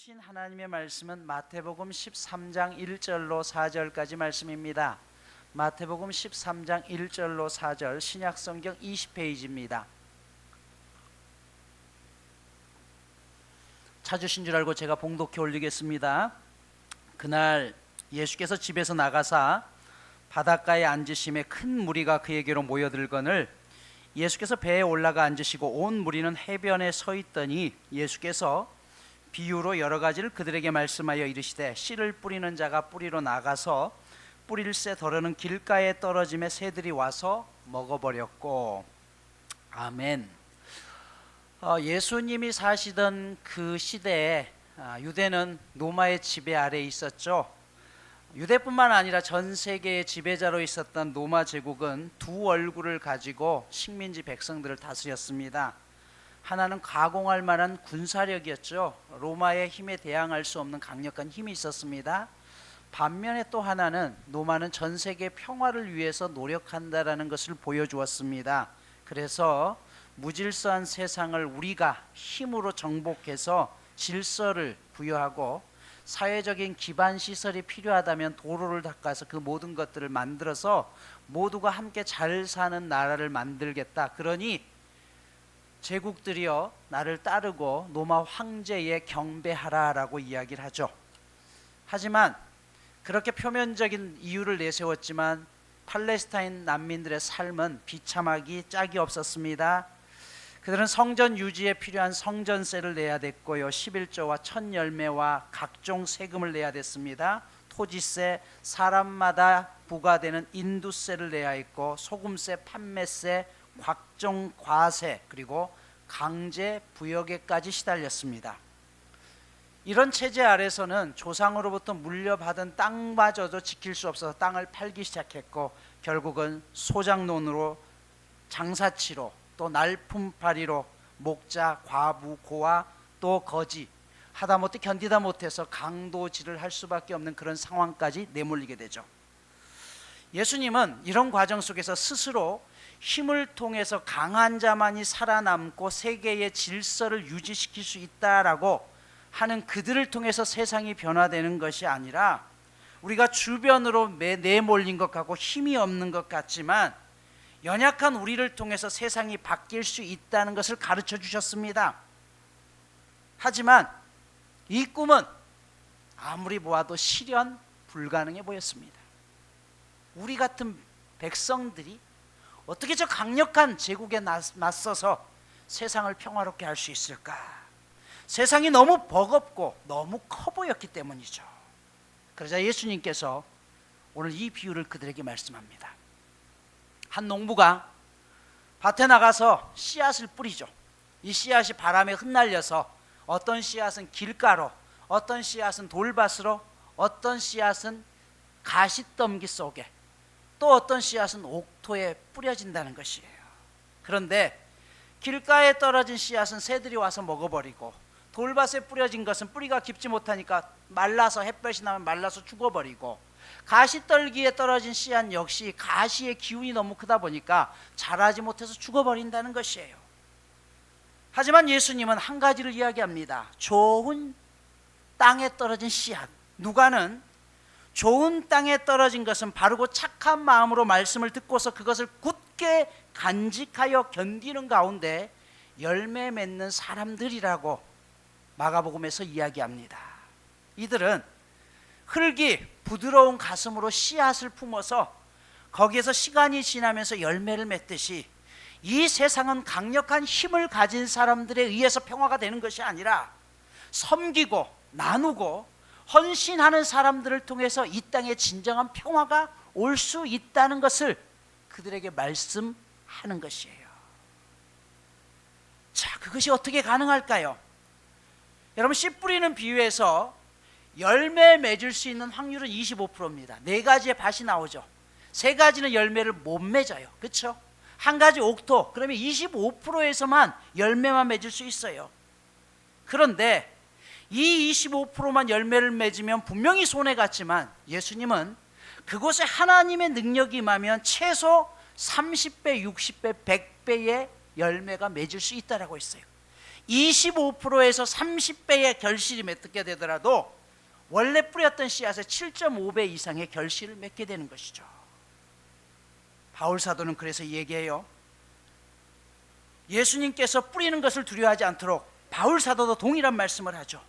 주신 하나님의 말씀은 마태복음 13장 1절로 4절까지 말씀입니다. 마태복음 13장 1절로 4절 신약성경 20페이지입니다. 찾으신 줄 알고 제가 봉독해 올리겠습니다. 그날 예수께서 집에서 나가사 바닷가에 앉으심에 큰 무리가 그에게로 모여들거늘 예수께서 배에 올라가 앉으시고 온 무리는 해변에 서 있더니 예수께서 비유로 여러 가지를 그들에게 말씀하여 이르시되 씨를 뿌리는 자가 뿌리로 나가서 뿌릴새 더러는 길가에 떨어짐에 새들이 와서 먹어버렸고. 아멘. 예수님이 사시던 그 시대에 유대는 로마의 지배 아래에 있었죠. 유대뿐만 아니라 전 세계의 지배자로 있었던 로마 제국은 두 얼굴을 가지고 식민지 백성들을 다스렸습니다. 하나는 가공할 만한 군사력이었죠. 로마의 힘에 대항할 수 없는 강력한 힘이 있었습니다. 반면에 또 하나는 로마는 전 세계 평화를 위해서 노력한다라는 것을 보여주었습니다. 그래서 무질서한 세상을 우리가 힘으로 정복해서 질서를 부여하고 사회적인 기반 시설이 필요하다면 도로를 닦아서 그 모든 것들을 만들어서 모두가 함께 잘 사는 나라를 만들겠다. 그러니 제국들이여 나를 따르고 로마 황제에 경배하라라고 이야기를 하죠. 하지만 그렇게 표면적인 이유를 내세웠지만 팔레스타인 난민들의 삶은 비참하기 짝이 없었습니다. 그들은 성전 유지에 필요한 성전세를 내야 됐고요, 11조와 첫 열매와 각종 세금을 내야 됐습니다. 토지세, 사람마다 부과되는 인두세를 내야 했고 소금세, 판매세, 각종 과세, 그리고 강제 부역에까지 시달렸습니다. 이런 체제 아래서는 조상으로부터 물려받은 땅마저도 지킬 수 없어서 땅을 팔기 시작했고 결국은 소장농으로, 장사치로, 또 날품팔이로 목자, 과부, 고아, 또 거지 하다못해 견디다 못해서 강도질을 할 수밖에 없는 그런 상황까지 내몰리게 되죠. 예수님은 이런 과정 속에서 스스로 힘을 통해서 강한 자만이 살아남고 세계의 질서를 유지시킬 수 있다라고 하는 그들을 통해서 세상이 변화되는 것이 아니라 우리가 주변으로 내몰린 것 같고 힘이 없는 것 같지만 연약한 우리를 통해서 세상이 바뀔 수 있다는 것을 가르쳐 주셨습니다. 하지만 이 꿈은 아무리 보아도 실현 불가능해 보였습니다. 우리 같은 백성들이 어떻게 저 강력한 제국에 맞서서 세상을 평화롭게 할 수 있을까? 세상이 너무 버겁고 너무 커 보였기 때문이죠. 그러자 예수님께서 오늘 이 비유를 그들에게 말씀합니다. 한 농부가 밭에 나가서 씨앗을 뿌리죠. 이 씨앗이 바람에 흩날려서 어떤 씨앗은 길가로, 어떤 씨앗은 돌밭으로, 어떤 씨앗은 가시덤기 속에, 또 어떤 씨앗은 옥토에 뿌려진다는 것이에요. 그런데 길가에 떨어진 씨앗은 새들이 와서 먹어버리고 돌밭에 뿌려진 것은 뿌리가 깊지 못하니까 말라서, 햇볕이 나면 말라서 죽어버리고, 가시떨기에 떨어진 씨앗 역시 가시의 기운이 너무 크다 보니까 자라지 못해서 죽어버린다는 것이에요. 하지만 예수님은 한 가지를 이야기합니다. 좋은 땅에 떨어진 씨앗. 누가는 좋은 땅에 떨어진 것은 바르고 착한 마음으로 말씀을 듣고서 그것을 굳게 간직하여 견디는 가운데 열매 맺는 사람들이라고 마가복음에서 이야기합니다. 이들은 흙이 부드러운 가슴으로 씨앗을 품어서 거기에서 시간이 지나면서 열매를 맺듯이 이 세상은 강력한 힘을 가진 사람들에 의해서 평화가 되는 것이 아니라 섬기고 나누고 헌신하는 사람들을 통해서 이 땅에 진정한 평화가 올 수 있다는 것을 그들에게 말씀하는 것이에요. 자, 그것이 어떻게 가능할까요? 여러분, 씨 뿌리는 비유에서 열매 맺을 수 있는 확률은 25%입니다. 4가지의 밭이 나오죠. 3가지는 열매를 못 맺어요. 그렇죠? 한 가지 옥토, 그러면 25%에서만 열매만 맺을 수 있어요. 그런데 이 25%만 열매를 맺으면 분명히 손해 같지만 예수님은 그곳에 하나님의 능력이 임하면 최소 30배, 60배, 100배의 열매가 맺을 수 있다라고 했어요. 25%에서 30배의 결실이 맺게 되더라도 원래 뿌렸던 씨앗의 7.5배 이상의 결실을 맺게 되는 것이죠. 바울 사도는 그래서 얘기해요. 예수님께서 뿌리는 것을 두려워하지 않도록 바울 사도도 동일한 말씀을 하죠.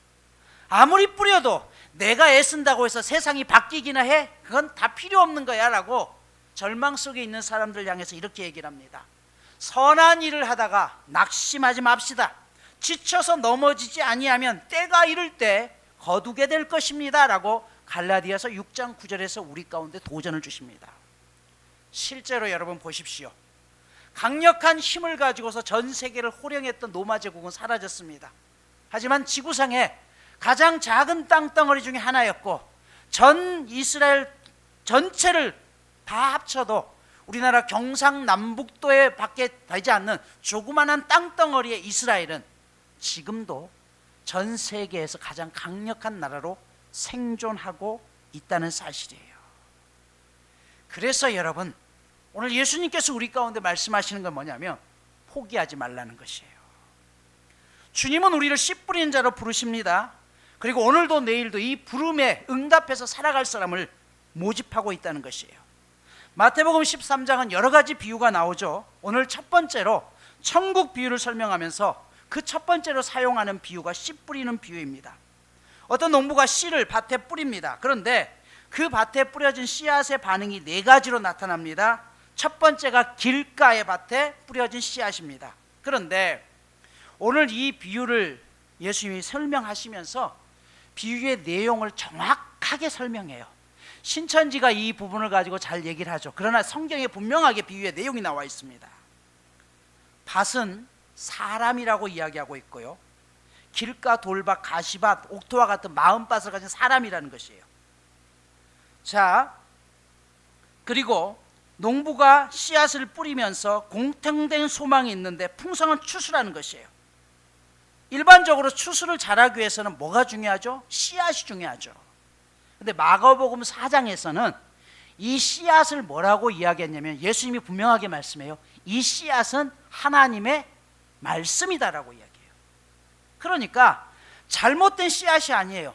아무리 뿌려도 내가 애쓴다고 해서 세상이 바뀌기나 해? 그건 다 필요 없는 거야 라고 절망 속에 있는 사람들 향해서 이렇게 얘기를 합니다. 선한 일을 하다가 낙심하지 맙시다. 지쳐서 넘어지지 아니하면 때가 이를 때 거두게 될 것입니다 라고 갈라디아서 6장 9절에서 우리 가운데 도전을 주십니다. 실제로 여러분 보십시오. 강력한 힘을 가지고서 전 세계를 호령했던 로마 제국은 사라졌습니다. 하지만 지구상에 가장 작은 땅덩어리 중에 하나였고 전 이스라엘 전체를 다 합쳐도 우리나라 경상남북도에 밖에 되지 않는 조그마한 땅덩어리의 이스라엘은 지금도 전 세계에서 가장 강력한 나라로 생존하고 있다는 사실이에요. 그래서 여러분, 오늘 예수님께서 우리 가운데 말씀하시는 건 뭐냐면 포기하지 말라는 것이에요. 주님은 우리를 씨 뿌리는 자로 부르십니다. 그리고 오늘도 내일도 이 부름에 응답해서 살아갈 사람을 모집하고 있다는 것이에요. 마태복음 13장은 여러 가지 비유가 나오죠. 오늘 첫 번째로 천국 비유를 설명하면서 그 첫 번째로 사용하는 비유가 씨 뿌리는 비유입니다. 어떤 농부가 씨를 밭에 뿌립니다. 그런데 그 밭에 뿌려진 씨앗의 반응이 네 가지로 나타납니다. 첫 번째가 길가의 밭에 뿌려진 씨앗입니다. 그런데 오늘 이 비유를 예수님이 설명하시면서 비유의 내용을 정확하게 설명해요. 신천지가 이 부분을 가지고 잘 얘기를 하죠. 그러나 성경에 분명하게 비유의 내용이 나와 있습니다. 밭은 사람이라고 이야기하고 있고요. 길가, 돌밭, 가시밭, 옥토와 같은 마음밭을 가진 사람이라는 것이에요. 자, 그리고 농부가 씨앗을 뿌리면서 공통된 소망이 있는데 풍성한 추수라는 것이에요. 일반적으로 추수를 잘하기 위해서는 뭐가 중요하죠? 씨앗이 중요하죠. 근데 마가복음 4장에서는 이 씨앗을 뭐라고 이야기했냐면 예수님이 분명하게 말씀해요. 이 씨앗은 하나님의 말씀이다라고 이야기해요. 그러니까 잘못된 씨앗이 아니에요.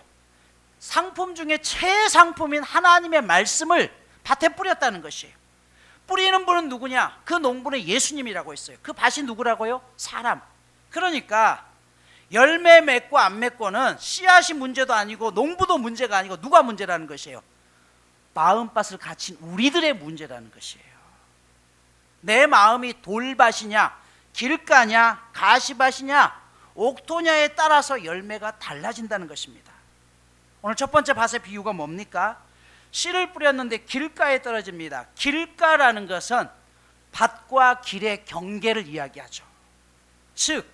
상품 중에 최상품인 하나님의 말씀을 밭에 뿌렸다는 것이에요. 뿌리는 분은 누구냐? 그 농부는 예수님이라고 했어요. 그 밭이 누구라고요? 사람. 그러니까 열매 맺고 안 맺고는 씨앗이 문제도 아니고 농부도 문제가 아니고 누가 문제라는 것이에요? 마음밭을 갖춘 우리들의 문제라는 것이에요. 내 마음이 돌밭이냐, 길가냐, 가시밭이냐, 옥토냐에 따라서 열매가 달라진다는 것입니다. 오늘 첫 번째 밭의 비유가 뭡니까? 씨를 뿌렸는데 길가에 떨어집니다. 길가라는 것은 밭과 길의 경계를 이야기하죠. 즉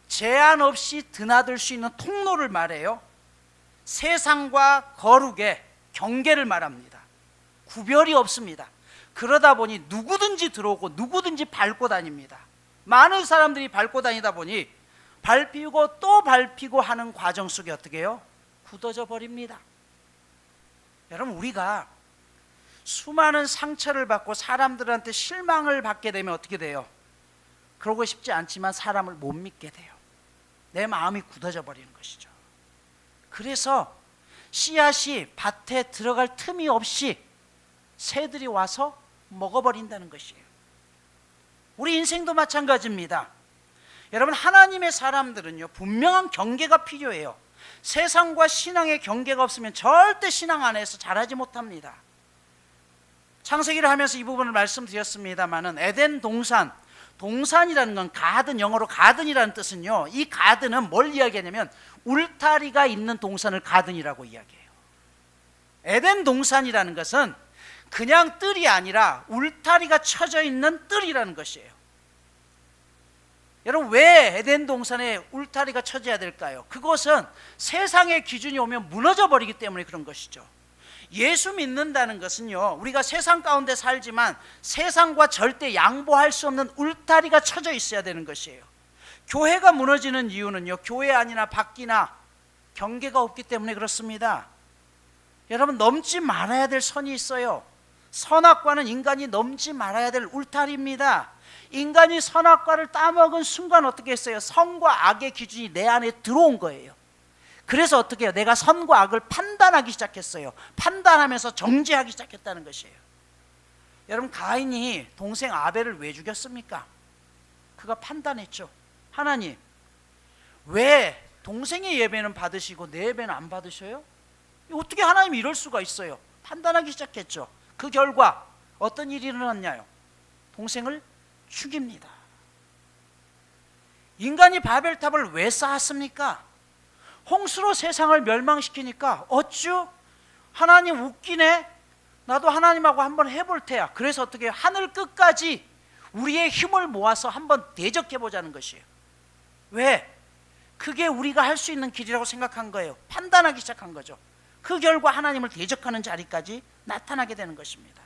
제한 없이 드나들 수 있는 통로를 말해요. 세상과 거룩의 경계를 말합니다. 구별이 없습니다. 그러다 보니 누구든지 들어오고 누구든지 밟고 다닙니다. 많은 사람들이 밟고 다니다 보니 밟히고 또 밟히고 하는 과정 속에 어떻게 해요? 굳어져 버립니다. 여러분, 우리가 수많은 상처를 받고 사람들한테 실망을 받게 되면 어떻게 돼요? 그러고 싶지 않지만 사람을 못 믿게 돼요. 내 마음이 굳어져 버리는 것이죠. 그래서 씨앗이 밭에 들어갈 틈이 없이 새들이 와서 먹어버린다는 것이에요. 우리 인생도 마찬가지입니다. 여러분, 하나님의 사람들은요, 분명한 경계가 필요해요. 세상과 신앙의 경계가 없으면 절대 신앙 안에서 잘하지 못합니다. 창세기를 하면서 이 부분을 말씀드렸습니다마는 에덴 동산, 동산이라는 건 가든, 영어로 가든이라는 뜻은요, 이 가든은 뭘 이야기하냐면 울타리가 있는 동산을 가든이라고 이야기해요. 에덴 동산이라는 것은 그냥 뜰이 아니라 울타리가 쳐져 있는 뜰이라는 것이에요. 여러분, 왜 에덴 동산에 울타리가 쳐져야 될까요? 그것은 세상의 기준이 오면 무너져 버리기 때문에 그런 것이죠. 예수 믿는다는 것은요, 우리가 세상 가운데 살지만 세상과 절대 양보할 수 없는 울타리가 쳐져 있어야 되는 것이에요. 교회가 무너지는 이유는요, 교회 안이나 밖이나 경계가 없기 때문에 그렇습니다. 여러분, 넘지 말아야 될 선이 있어요. 선악과는 인간이 넘지 말아야 될 울타리입니다. 인간이 선악과를 따먹은 순간 어떻게 했어요? 선과 악의 기준이 내 안에 들어온 거예요. 그래서 어떻게 해요? 내가 선과 악을 판단하기 시작했어요. 판단하면서 정죄하기 시작했다는 것이에요. 여러분, 가인이 동생 아벨을 왜 죽였습니까? 그가 판단했죠. 하나님, 왜 동생의 예배는 받으시고 내 예배는 안 받으셔요? 어떻게 하나님이 이럴 수가 있어요? 판단하기 시작했죠. 그 결과 어떤 일이 일어났냐요? 동생을 죽입니다. 인간이 바벨탑을 왜 쌓았습니까? 홍수로 세상을 멸망시키니까 어쭈? 하나님 웃기네? 나도 하나님하고 한번 해볼 테야. 그래서 어떻게 해요? 하늘 끝까지 우리의 힘을 모아서 한번 대적해보자는 것이에요. 왜? 그게 우리가 할 수 있는 길이라고 생각한 거예요. 판단하기 시작한 거죠. 그 결과 하나님을 대적하는 자리까지 나타나게 되는 것입니다.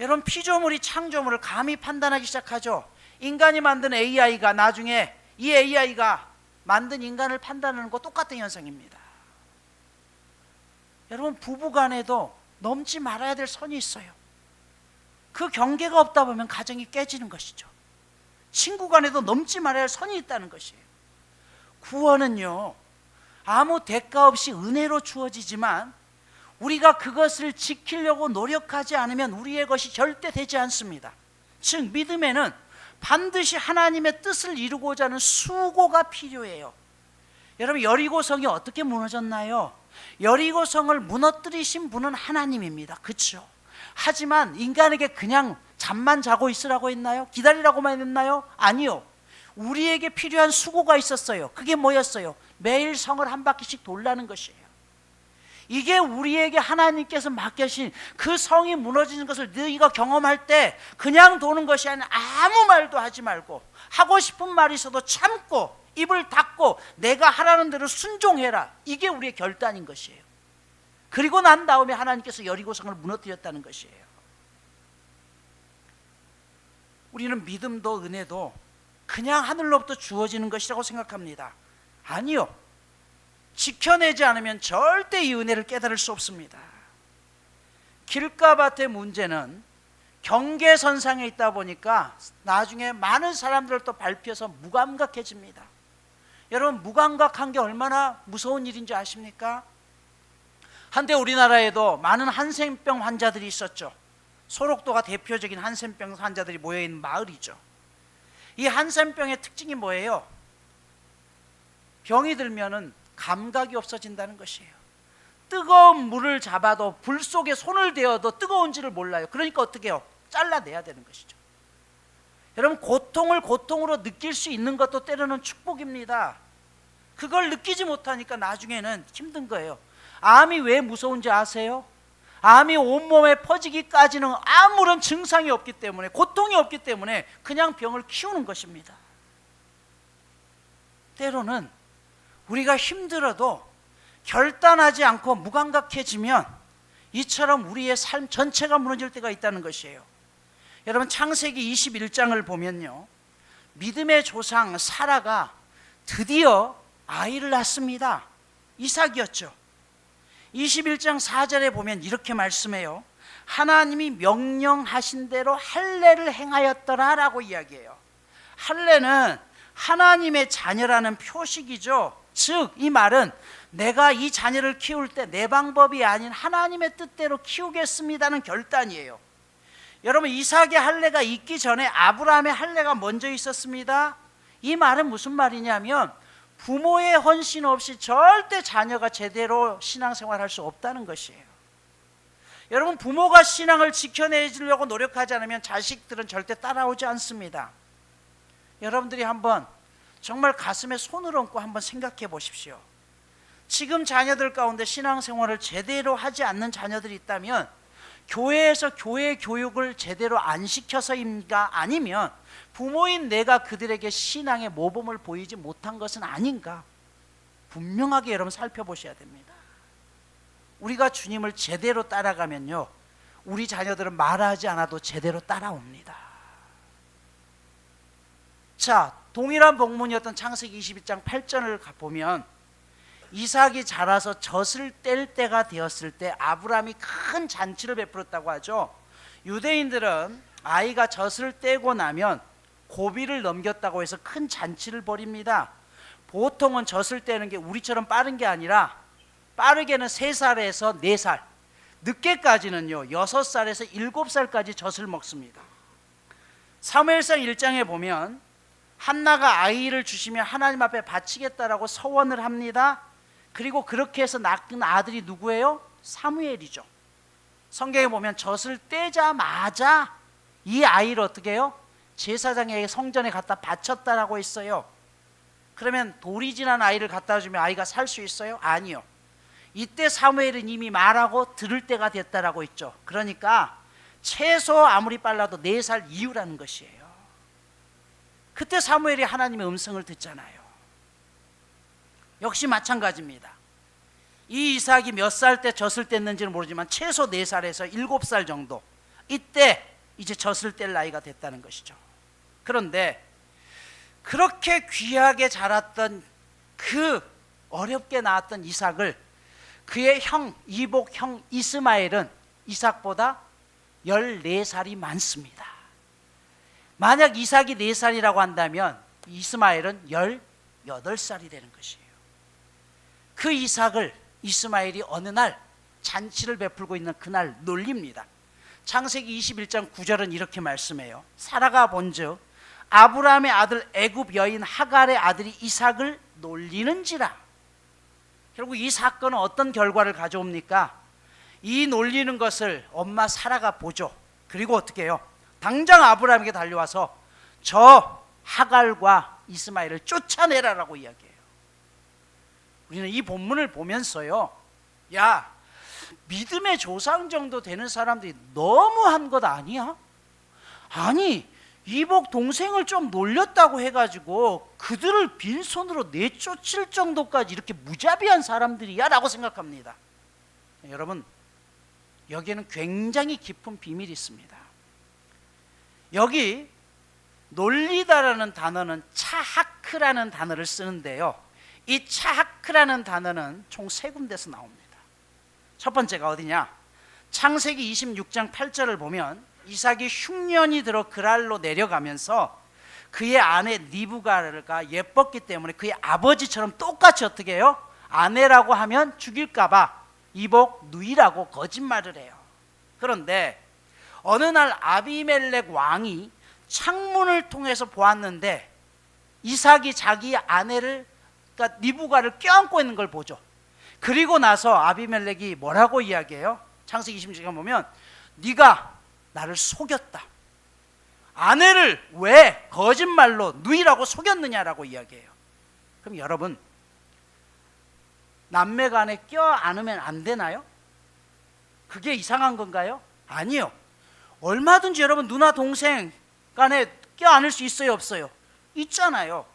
여러분, 피조물이 창조물을 감히 판단하기 시작하죠. 인간이 만든 AI가 나중에 이 AI가 만든 인간을 판단하는 거 똑같은 현상입니다. 여러분, 부부간에도 넘지 말아야 될 선이 있어요. 그 경계가 없다 보면 가정이 깨지는 것이죠. 친구간에도 넘지 말아야 할 선이 있다는 것이에요. 구원은요, 아무 대가 없이 은혜로 주어지지만 우리가 그것을 지키려고 노력하지 않으면 우리의 것이 절대 되지 않습니다. 즉, 믿음에는 반드시 하나님의 뜻을 이루고자 하는 수고가 필요해요. 여러분, 여리고성이 어떻게 무너졌나요? 여리고성을 무너뜨리신 분은 하나님입니다. 그렇죠? 하지만 인간에게 그냥 잠만 자고 있으라고 했나요? 기다리라고만 했나요? 아니요. 우리에게 필요한 수고가 있었어요. 그게 뭐였어요? 매일 성을 한 바퀴씩 돌라는 것이에요. 이게 우리에게 하나님께서 맡겨신 그 성이 무너지는 것을 너희가 경험할 때 그냥 도는 것이 아니라 아무 말도 하지 말고, 하고 싶은 말이 있어도 참고 입을 닫고 내가 하라는 대로 순종해라. 이게 우리의 결단인 것이에요. 그리고 난 다음에 하나님께서 여리고성을 무너뜨렸다는 것이에요. 우리는 믿음도 은혜도 그냥 하늘로부터 주어지는 것이라고 생각합니다. 아니요. 지켜내지 않으면 절대 이 은혜를 깨달을 수 없습니다. 길가밭의 문제는 경계선상에 있다 보니까 나중에 많은 사람들을 또 밟혀서 무감각해집니다. 여러분, 무감각한 게 얼마나 무서운 일인지 아십니까? 한때 우리나라에도 많은 한센병 환자들이 있었죠. 소록도가 대표적인 한센병 환자들이 모여있는 마을이죠. 이 한센병의 특징이 뭐예요? 병이 들면은 감각이 없어진다는 것이에요. 뜨거운 물을 잡아도 불 속에 손을 대어도 뜨거운지를 몰라요. 그러니까 어떻게 해요? 잘라내야 되는 것이죠. 여러분, 고통을 고통으로 느낄 수 있는 것도 때로는 축복입니다. 그걸 느끼지 못하니까 나중에는 힘든 거예요. 암이 왜 무서운지 아세요? 암이 온몸에 퍼지기까지는 아무런 증상이 없기 때문에, 고통이 없기 때문에 그냥 병을 키우는 것입니다. 때로는 우리가 힘들어도 결단하지 않고 무감각해지면 이처럼 우리의 삶 전체가 무너질 때가 있다는 것이에요. 여러분, 창세기 21장을 보면요, 믿음의 조상 사라가 드디어 아이를 낳습니다. 이삭이었죠. 21장 4절에 보면 이렇게 말씀해요. 하나님이 명령하신 대로 할례를 행하였더라 라고 이야기해요. 할례는 하나님의 자녀라는 표식이죠. 즉, 이 말은 내가 이 자녀를 키울 때 내 방법이 아닌 하나님의 뜻대로 키우겠습니다는 결단이에요. 여러분, 이삭의 할례가 있기 전에 아브라함의 할례가 먼저 있었습니다. 이 말은 무슨 말이냐면 부모의 헌신 없이 절대 자녀가 제대로 신앙생활할 수 없다는 것이에요. 여러분, 부모가 신앙을 지켜내려고 노력하지 않으면 자식들은 절대 따라오지 않습니다. 여러분들이 한번 정말 가슴에 손을 얹고 한번 생각해 보십시오. 지금 자녀들 가운데 신앙생활을 제대로 하지 않는 자녀들이 있다면 교회에서 교회 교육을 제대로 안 시켜서인가, 아니면 부모인 내가 그들에게 신앙의 모범을 보이지 못한 것은 아닌가, 분명하게 여러분 살펴보셔야 됩니다. 우리가 주님을 제대로 따라가면요, 우리 자녀들은 말하지 않아도 제대로 따라옵니다. 자, 동일한 복문이었던 창세기 22장 8절을 보면 이삭이 자라서 젖을 뗄 때가 되었을 때 아브라함이 큰 잔치를 베풀었다고 하죠. 유대인들은 아이가 젖을 떼고 나면 고비를 넘겼다고 해서 큰 잔치를 벌입니다. 보통은 젖을 떼는 게 우리처럼 빠른 게 아니라 빠르게는 3살에서 4살, 늦게까지는요 6살에서 7살까지 젖을 먹습니다. 사무엘상 1장에 보면 한나가 아이를 주시면 하나님 앞에 바치겠다라고 서원을 합니다. 그리고 그렇게 해서 낳은 아들이 누구예요? 사무엘이죠. 성경에 보면 젖을 떼자마자 이 아이를 어떻게 해요? 제사장에게 성전에 갖다 바쳤다라고 했어요. 그러면 돌이 지난 아이를 갖다 주면 아이가 살 수 있어요? 아니요. 이때 사무엘은 이미 말하고 들을 때가 됐다라고 했죠. 그러니까 최소 아무리 빨라도 4살 이후라는 것이에요. 그때 사무엘이 하나님의 음성을 듣잖아요. 역시 마찬가지입니다. 이 이삭이 몇 살 때 젖을 뗐는지는 모르지만 최소 4살에서 7살 정도, 이때 이제 젖을 뗄 나이가 됐다는 것이죠. 그런데 그렇게 귀하게 자랐던 그 어렵게 낳았던 이삭을 그의 형, 이복 형 이스마엘은 이삭보다 14살이 많습니다. 만약 이삭이 4살이라고 한다면 이스마엘은 18살이 되는 것이에요. 그 이삭을 이스마엘이 어느 날 잔치를 베풀고 있는 그날 놀립니다. 창세기 21장 9절은 이렇게 말씀해요. 사라가 본즉 아브라함의 아들 애굽 여인 하갈의 아들이 이삭을 놀리는지라. 결국 이 사건은 어떤 결과를 가져옵니까? 이 놀리는 것을 엄마 사라가 보죠. 그리고 어떻게 해요? 당장 아브라함에게 달려와서 저 하갈과 이스마엘을 쫓아내라라고 이야기해요. 우리는 이 본문을 보면서요, 야, 믿음의 조상 정도 되는 사람들이 너무한 것 아니야? 아니, 이복 동생을 좀 놀렸다고 해가지고 그들을 빈손으로 내쫓을 정도까지 이렇게 무자비한 사람들이야? 라고 생각합니다. 여러분, 여기에는 굉장히 깊은 비밀이 있습니다. 여기 놀리다라는 단어는 차하크라는 단어를 쓰는데요, 이 차하크라는 단어는 총 3군데서 나옵니다. 첫 번째가 어디냐? 창세기 26장 8절을 보면 이삭이 흉년이 들어 그랄로 내려가면서 그의 아내 리브가가 예뻤기 때문에 그의 아버지처럼 똑같이 어떻게 해요? 아내라고 하면 죽일까 봐 이복 누이라고 거짓말을 해요. 그런데 어느 날 아비멜렉 왕이 창문을 통해서 보았는데 이삭이 자기 아내를, 그러니까 리브가를 껴안고 있는 걸 보죠. 그리고 나서 아비멜렉이 뭐라고 이야기해요? 창세기 26장 보면 네가 나를 속였다. 아내를 왜 거짓말로 누이라고 속였느냐라고 이야기해요. 그럼 여러분, 남매 간에 껴안으면 안 되나요? 그게 이상한 건가요? 아니요. 얼마든지 여러분 누나 동생 간에 껴안을 수 있어요, 없어요? 있잖아요.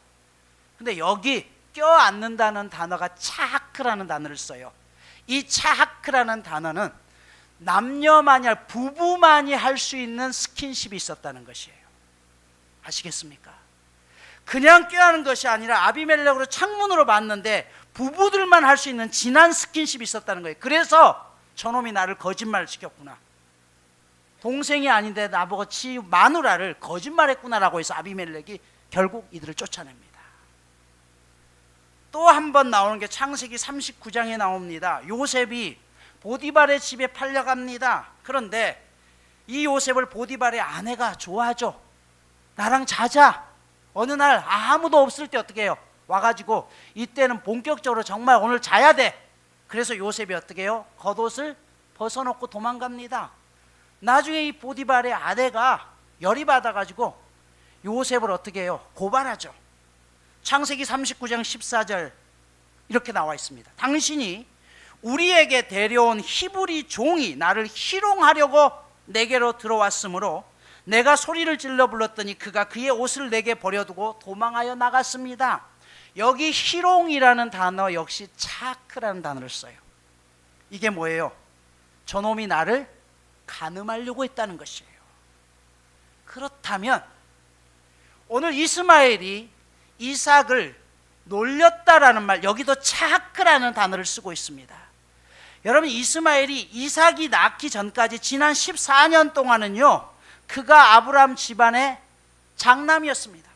근데 여기 껴안는다는 단어가 차하크라는 단어를 써요. 이 차하크라는 단어는 남녀만이, 부부만이 할 수 있는 스킨십이 있었다는 것이에요. 아시겠습니까? 그냥 껴안는 것이 아니라 아비멜렉으로 창문으로 봤는데 부부들만 할 수 있는 진한 스킨십이 있었다는 거예요. 그래서 저놈이 나를 거짓말 시켰구나, 동생이 아닌데 나보고 마누라를 거짓말했구나라고 해서 아비멜렉이 결국 이들을 쫓아냅니다. 또 한 번 나오는 게 창세기 39장에 나옵니다. 요셉이 보디발의 집에 팔려갑니다. 그런데 이 요셉을 보디발의 아내가 좋아하죠. 나랑 자자. 어느 날 아무도 없을 때 어떻게 해요? 와가지고 이때는 본격적으로 정말 오늘 자야 돼. 그래서 요셉이 어떻게 해요? 겉옷을 벗어놓고 도망갑니다. 나중에 이 보디발의 아내가 열이 받아가지고 요셉을 어떻게 해요? 고발하죠. 창세기 39장 14절 이렇게 나와 있습니다. 당신이 우리에게 데려온 히브리 종이 나를 희롱하려고 내게로 들어왔으므로 내가 소리를 질러 불렀더니 그가 그의 옷을 내게 버려두고 도망하여 나갔습니다. 여기 희롱이라는 단어 역시 차크라는 단어를 써요. 이게 뭐예요? 저놈이 나를 간음하려고 했다는 것이에요. 그렇다면 오늘 이스마엘이 이삭을 놀렸다라는 말, 여기도 차하크라는 단어를 쓰고 있습니다. 여러분, 이스마엘이 이삭이 낳기 전까지 지난 14년 동안은요 그가 아브라함 집안의 장남이었습니다.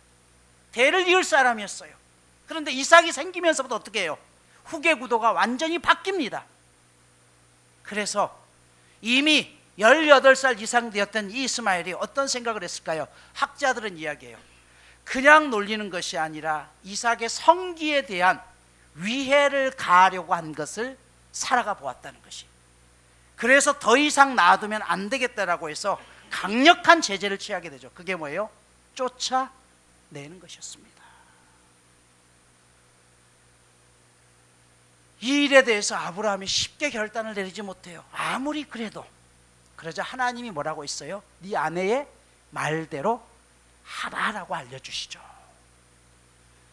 대를 이을 사람이었어요. 그런데 이삭이 생기면서부터 어떻게 해요? 후계 구도가 완전히 바뀝니다. 그래서 이미 18살 이상 되었던 이 이스마엘이 어떤 생각을 했을까요? 학자들은 이야기해요. 그냥 놀리는 것이 아니라 이삭의 성기에 대한 위해를 가하려고 한 것을 사라가 보았다는 것이. 그래서 더 이상 놔두면 안 되겠다라고 해서 강력한 제재를 취하게 되죠. 그게 뭐예요? 쫓아내는 것이었습니다. 이 일에 대해서 아브라함이 쉽게 결단을 내리지 못해요. 아무리 그래도. 그러자 하나님이 뭐라고 했어요? 네 아내의 말대로 하라라고 알려주시죠.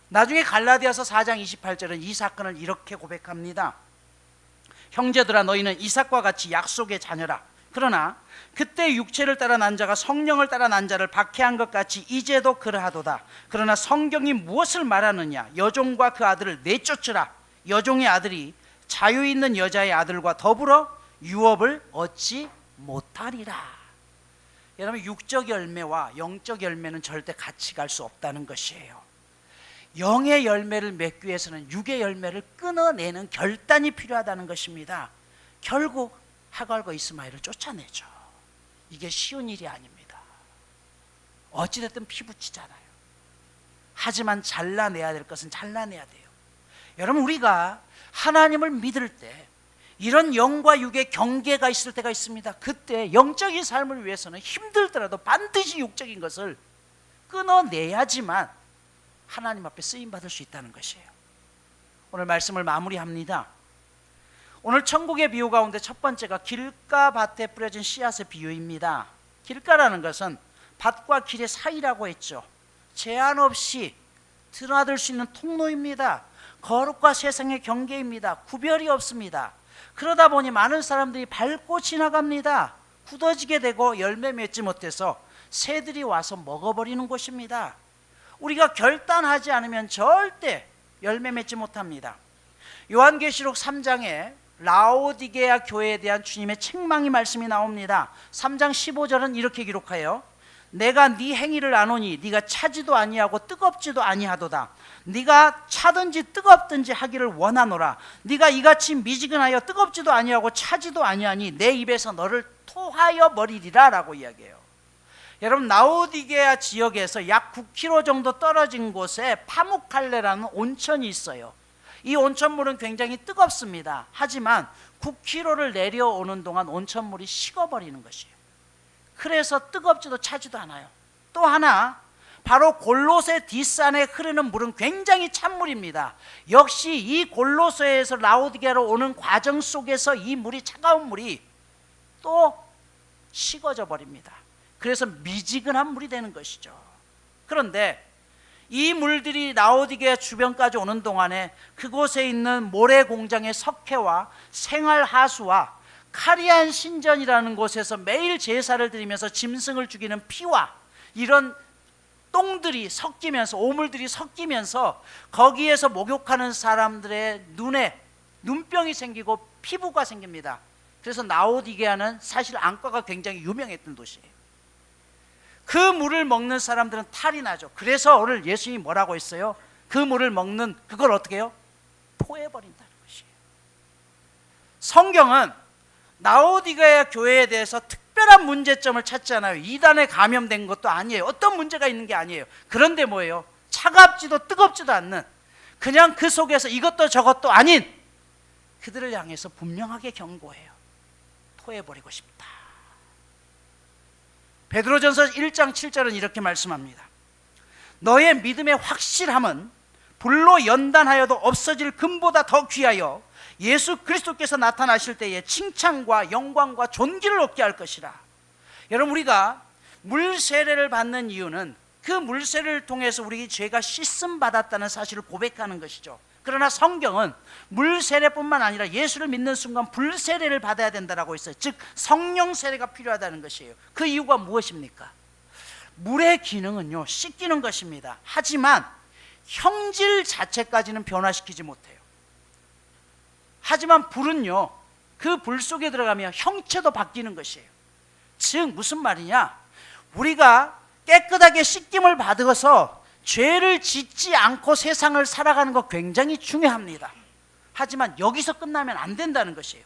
나중에 갈라디아서 4장 28절은 이 사건을 이렇게 고백합니다. 형제들아, 너희는 이삭과 같이 약속의 자녀라. 그러나 그때 육체를 따라 난 자가 성령을 따라 난 자를 박해한 것 같이 이제도 그러하도다. 그러나 성경이 무엇을 말하느냐? 여종과 그 아들을 내쫓으라. 여종의 아들이 자유 있는 여자의 아들과 더불어 유업을 얻지 못하리라. 여러분, 육적 열매와 영적 열매는 절대 같이 갈 수 없다는 것이에요. 영의 열매를 맺기 위해서는 육의 열매를 끊어내는 결단이 필요하다는 것입니다. 결국 하갈과 이스마엘을 쫓아내죠. 이게 쉬운 일이 아닙니다. 어찌됐든 피붙이잖아요. 하지만 잘라내야 될 것은 잘라내야 돼요. 여러분, 우리가 하나님을 믿을 때 이런 영과 육의 경계가 있을 때가 있습니다. 그때 영적인 삶을 위해서는 힘들더라도 반드시 육적인 것을 끊어내야지만 하나님 앞에 쓰임받을 수 있다는 것이에요. 오늘 말씀을 마무리합니다. 오늘 천국의 비유 가운데 첫 번째가 길가 밭에 뿌려진 씨앗의 비유입니다. 길가라는 것은 밭과 길의 사이라고 했죠. 제한 없이 드나들 수 있는 통로입니다. 거룩과 세상의 경계입니다. 구별이 없습니다. 그러다 보니 많은 사람들이 밟고 지나갑니다. 굳어지게 되고 열매 맺지 못해서 새들이 와서 먹어버리는 곳입니다. 우리가 결단하지 않으면 절대 열매 맺지 못합니다. 요한계시록 3장에 라오디게아 교회에 대한 주님의 책망의 말씀이 나옵니다. 3장 15절은 이렇게 기록해요. 내가 네 행위를 아노니 네가 차지도 아니하고 뜨겁지도 아니하도다. 네가 차든지 뜨겁든지 하기를 원하노라. 네가 이같이 미지근하여 뜨겁지도 아니하고 차지도 아니하니 내 입에서 너를 토하여 버리리라 라고 이야기해요. 여러분, 라오디게아 지역에서 약 9km 정도 떨어진 곳에 파묵칼레라는 온천이 있어요. 이 온천물은 굉장히 뜨겁습니다. 하지만 9km를 내려오는 동안 온천물이 식어버리는 것이에요. 그래서 뜨겁지도 차지도 않아요. 또 하나, 바로 골로새 뒷산에 흐르는 물은 굉장히 찬물입니다. 역시 이 골로새에서 라오디게아로 오는 과정 속에서 이 물이, 차가운 물이 또 식어져 버립니다. 그래서 미지근한 물이 되는 것이죠. 그런데 이 물들이 라오디게아 주변까지 오는 동안에 그곳에 있는 모래 공장의 석회와 생활하수와 카리안 신전이라는 곳에서 매일 제사를 드리면서 짐승을 죽이는 피와 이런 똥들이 섞이면서, 오물들이 섞이면서 거기에서 목욕하는 사람들의 눈에 눈병이 생기고 피부가 생깁니다. 그래서 라오디게아는 사실 안과가 굉장히 유명했던 도시예요. 그 물을 먹는 사람들은 탈이 나죠. 그래서 오늘 예수님이 뭐라고 했어요? 그 물을 먹는 그걸 어떻게 해요? 토해버린다는 것이에요. 성경은 라오디게아 교회에 대해서 특별한 문제점을 찾지 않아요. 이단에 감염된 것도 아니에요. 어떤 문제가 있는 게 아니에요. 그런데 뭐예요? 차갑지도 뜨겁지도 않는, 그냥 그 속에서 이것도 저것도 아닌 그들을 향해서 분명하게 경고해요. 토해버리고 싶다. 베드로전서 1장 7절은 이렇게 말씀합니다. 너의 믿음의 확실함은 불로 연단하여도 없어질 금보다 더 귀하여 예수 그리스도께서 나타나실 때에 칭찬과 영광과 존귀를 얻게 할 것이라. 여러분, 우리가 물세례를 받는 이유는 그 물세례를 통해서 우리 죄가 씻음 받았다는 사실을 고백하는 것이죠. 그러나 성경은 물세례뿐만 아니라 예수를 믿는 순간 불세례를 받아야 된다고 했어요. 즉 성령 세례가 필요하다는 것이에요. 그 이유가 무엇입니까? 물의 기능은요, 씻기는 것입니다. 하지만 형질 자체까지는 변화시키지 못해요. 하지만 불은요, 그 불 속에 들어가면 형체도 바뀌는 것이에요. 즉 무슨 말이냐? 우리가 깨끗하게 씻김을 받아서 죄를 짓지 않고 세상을 살아가는 거 굉장히 중요합니다. 하지만 여기서 끝나면 안 된다는 것이에요.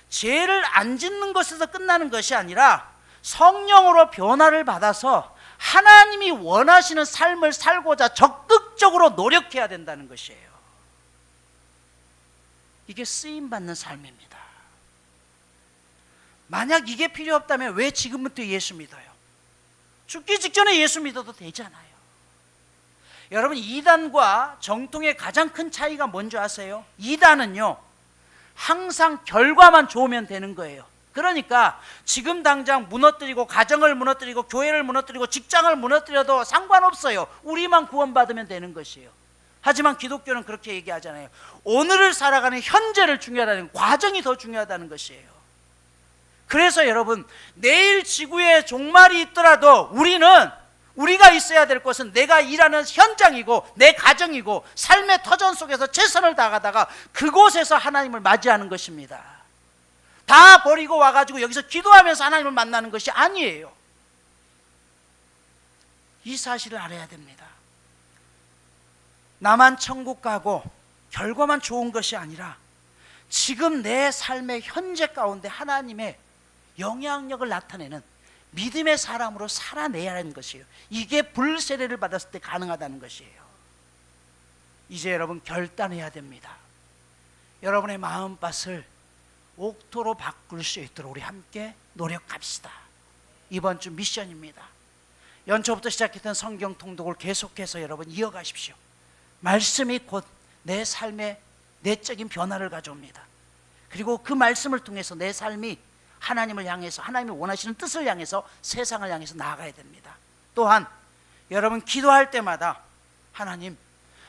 죄를 안 짓는 것에서 끝나는 것이 아니라 성령으로 변화를 받아서 하나님이 원하시는 삶을 살고자 적극적으로 노력해야 된다는 것이에요. 이게 쓰임받는 삶입니다. 만약 이게 필요 없다면 왜 지금부터 예수 믿어요? 죽기 직전에 예수 믿어도 되잖아요. 여러분, 이단과 정통의 가장 큰 차이가 뭔지 아세요? 이단은요, 항상 결과만 좋으면 되는 거예요. 그러니까 지금 당장 무너뜨리고 가정을 무너뜨리고 교회를 무너뜨리고 직장을 무너뜨려도 상관없어요. 우리만 구원받으면 되는 것이에요. 하지만 기독교는 그렇게 얘기하잖아요. 오늘을 살아가는 현재를 중요하다는, 과정이 더 중요하다는 것이에요. 그래서 여러분, 내일 지구에 종말이 있더라도 우리가 있어야 될 것은 내가 일하는 현장이고 내 가정이고 삶의 터전 속에서 최선을 다하다가 그곳에서 하나님을 맞이하는 것입니다. 다 버리고 와가지고 여기서 기도하면서 하나님을 만나는 것이 아니에요. 이 사실을 알아야 됩니다. 나만 천국 가고 결과만 좋은 것이 아니라 지금 내 삶의 현재 가운데 하나님의 영향력을 나타내는 믿음의 사람으로 살아내야 하는 것이에요. 이게 불세례를 받았을 때 가능하다는 것이에요. 이제 여러분 결단해야 됩니다. 여러분의 마음밭을 옥토로 바꿀 수 있도록 우리 함께 노력합시다. 이번 주 미션입니다. 연초부터 시작했던 성경 통독을 계속해서 여러분 이어가십시오. 말씀이 곧 내 삶의 내적인 변화를 가져옵니다. 그리고 그 말씀을 통해서 내 삶이 하나님을 향해서, 하나님이 원하시는 뜻을 향해서, 세상을 향해서 나아가야 됩니다. 또한 여러분 기도할 때마다 하나님,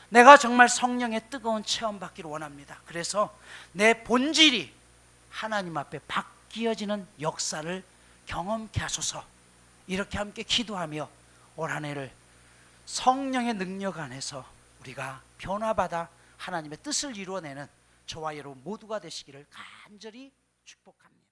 내가 정말 성령의 뜨거운 체험 받기를 원합니다. 그래서 내 본질이 하나님 앞에 바뀌어지는 역사를 경험케 하소서. 이렇게 함께 기도하며 올 한 해를 성령의 능력 안에서 우리가 변화받아 하나님의 뜻을 이루어내는 저와 여러분 모두가 되시기를 간절히 축복합니다.